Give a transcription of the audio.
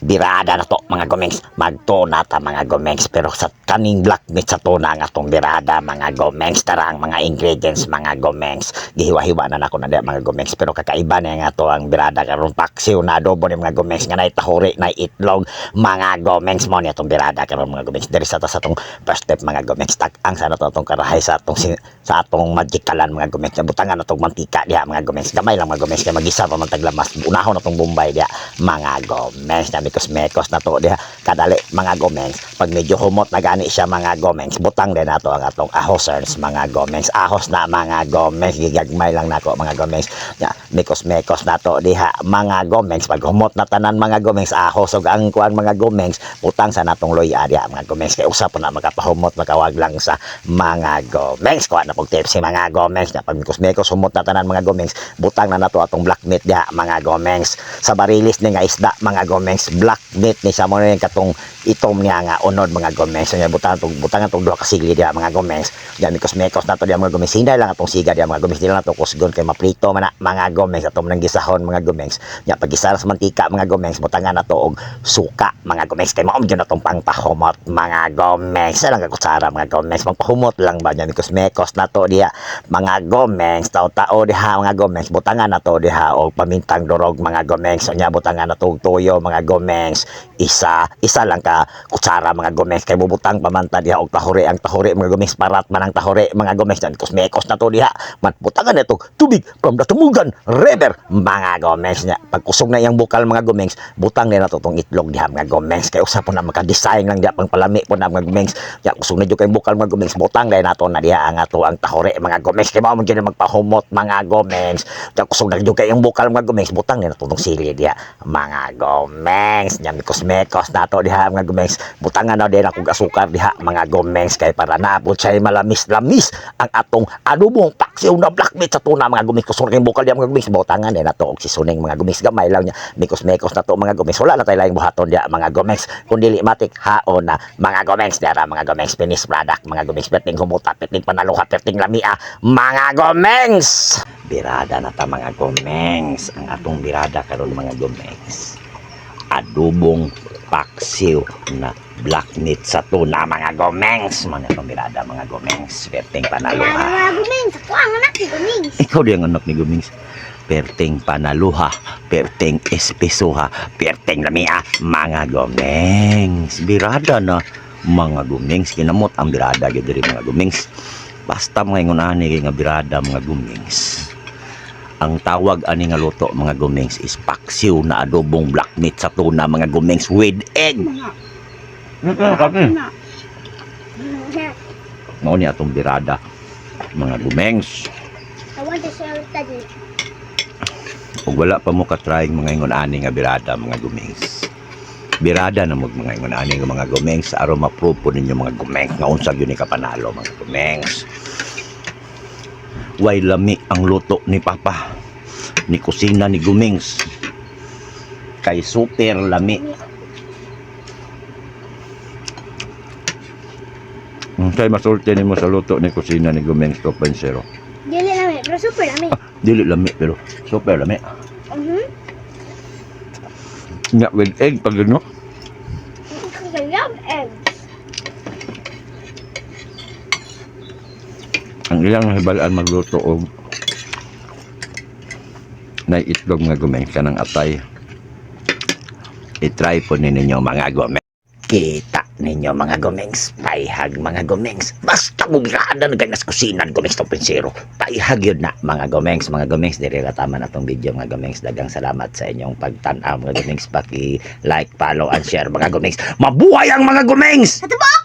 Birada na to mga gomengs, magtuna ta mga gomengs, pero sa kaning black meat sa tuna nga tong birada mga gomengs, tara ang mga ingredients mga gomengs, gihiwa-hiwa na nako na di mga gomengs, pero kakaiba na nga to ang birada karon paksiw na adobo ni mga gomengs nga nay tahuri nay itlog mga gomengs mo niya tong birada karon mga gomengs. Diri sa tong first step mga gomengs, ang sana to tong karahay sa atong magikalan mga gomengs, butangan na tong mantika diha mga gomengs, gamay lang mga gomengs kay magisa pa man taglamas, unahon na tong bombay diha mga gomengs, na mekos na to diha kadali mga gomengs. Pag medyo humot na gani siya mga gomengs, butang din nato ang atong ahosers mga gomengs, ahos na mga gomengs, gigagmay lang nako mga gomengs ya, mekos na to diha mga gomengs. Pag humot na tanan mga gomengs, ahos ug ang kuan mga gomengs, butang sa natong loya diha mga gomengs, kay usa po na makapahumot, makawag lang sa mga gomengs. Kuha na pog tips si mga gomengs na pag mekos humot na tanan mga gomengs, butang na nato atong black meat diha mga gomengs. Sa barilis ni nga isda mga gomengs, black meat ni sa mo ni katong itom niya nga unod mga gomengs, nya butangan tong duha ka sigli diha mga gomengs. Diha mekos na to diha mga gomengs, hinday lang atong siga diha mga gomengs, dili na to kusgon kay maprito man na mga gomengs atong nang gisahon mga gomengs. Nya pag gisara sa mantika mga gomengs, butangan na to og suka mga gomengs, kay mao gyud natong pangpahumot mga gomengs. Sa lang ka kutsara mga gomengs, pangpahumot lang ba nya mekos na to diha mga gomengs, tao diha mga gomengs, butangan na to diha og pamintang durog mga gomengs. Nya butangan na to og toyo mga gomengs, isa lang ka kutsara mga gomengs, kay bubutang pamanta diha og tahuri, ang tahuri mga gomengs, parat man ang tahuri mga gomengs. Dan mekos na to diha matbutangan na to tubig from the Tumugan River mga gomengs. Nya pagkusog na iyang bukal mga gomengs, butang na to tong itlog diha mga gomengs, kay usa po na maka-design lang diha pang palami po na mga gomengs. Nya kusog na jud kay bukal mga gomengs, butang na nato na diha ang ato ang tahuri mga gomengs, kay mao man gyud magpahumot mga gomengs. Nya kusog na jud kay iyang bukal mga gomengs, butang na nato tong sili diha mga gomengs. Nya mekos nato diha mga gomengs, butangan na din akong asukar diha mga gomengs, kay para naabot siya malamis-lamis ang atong adobong paksiw na black meat sa tuna mga gomengs. Kusog na bukal diha mga gomengs, butangan din nato og sisuning mga gomengs, gamay lang niya mekos na to mga gomengs. Wala na tayo laing buhaton diha mga gomengs, kundi matik haon na mga gomengs. Dara mga gomengs, finished product mga gomengs, perting humuta, perting panaluha, perting lamia mga gomengs. Birada na ta mga gomengs, ang atong birada karon mga gomengs, adobong paksiw na black meat sa tuna mga gomengs. Mga itong birada mga gomengs, perting panaluha mga gomengs. Ako ang anak ni gomengs. Ikaw di ang anak ni gomengs. Perting panaluha, perting espesuha, perting lamia mga gomengs. Birada na mga gomengs, kinamot ang birada gyud diri mga gomengs. Basta mga ingon ani nga birada mga gomengs, ang tawag ani nga luto mga gomengs is paksiw na adobong black meat sa tuna mga gomengs with egg. Mao ni atong birada mga gomengs. I want to share it daddy. Ug wala pa mo ka-try mga ingon ani nga birada mga gomengs, birada na mga ingon ani nga mga gomengs, aron ma-prove po ninyo mga gomengs nga unsa gyud ni kapanalo mga gomengs. Way lami ang luto ni Papa ni kusina ni gomengs, kay super lami. Unsay masulti nimo sa luto ni kusina ni gomengs 2.0? Dili lami, pero super lami. Dili lami pero super lami. Nya with egg pag no? Because I love eggs. Ang ilang hibalaan magluto og na itlog mga gomengs kanang atay, i-try po ninyo mga gomengs. Kita ninyo mga gomengs, paihag mga gomengs. Basta mo birada na ganas kusinan gomengs 2.0, paihag yun na mga gomengs. Mga gomengs, diri ra tama na tong video mga gomengs. Dagang salamat sa inyong pagtan-aw mga gomengs. Paki like, follow and share mga gomengs. Mabuhay ang mga gomengs. Sa tubok!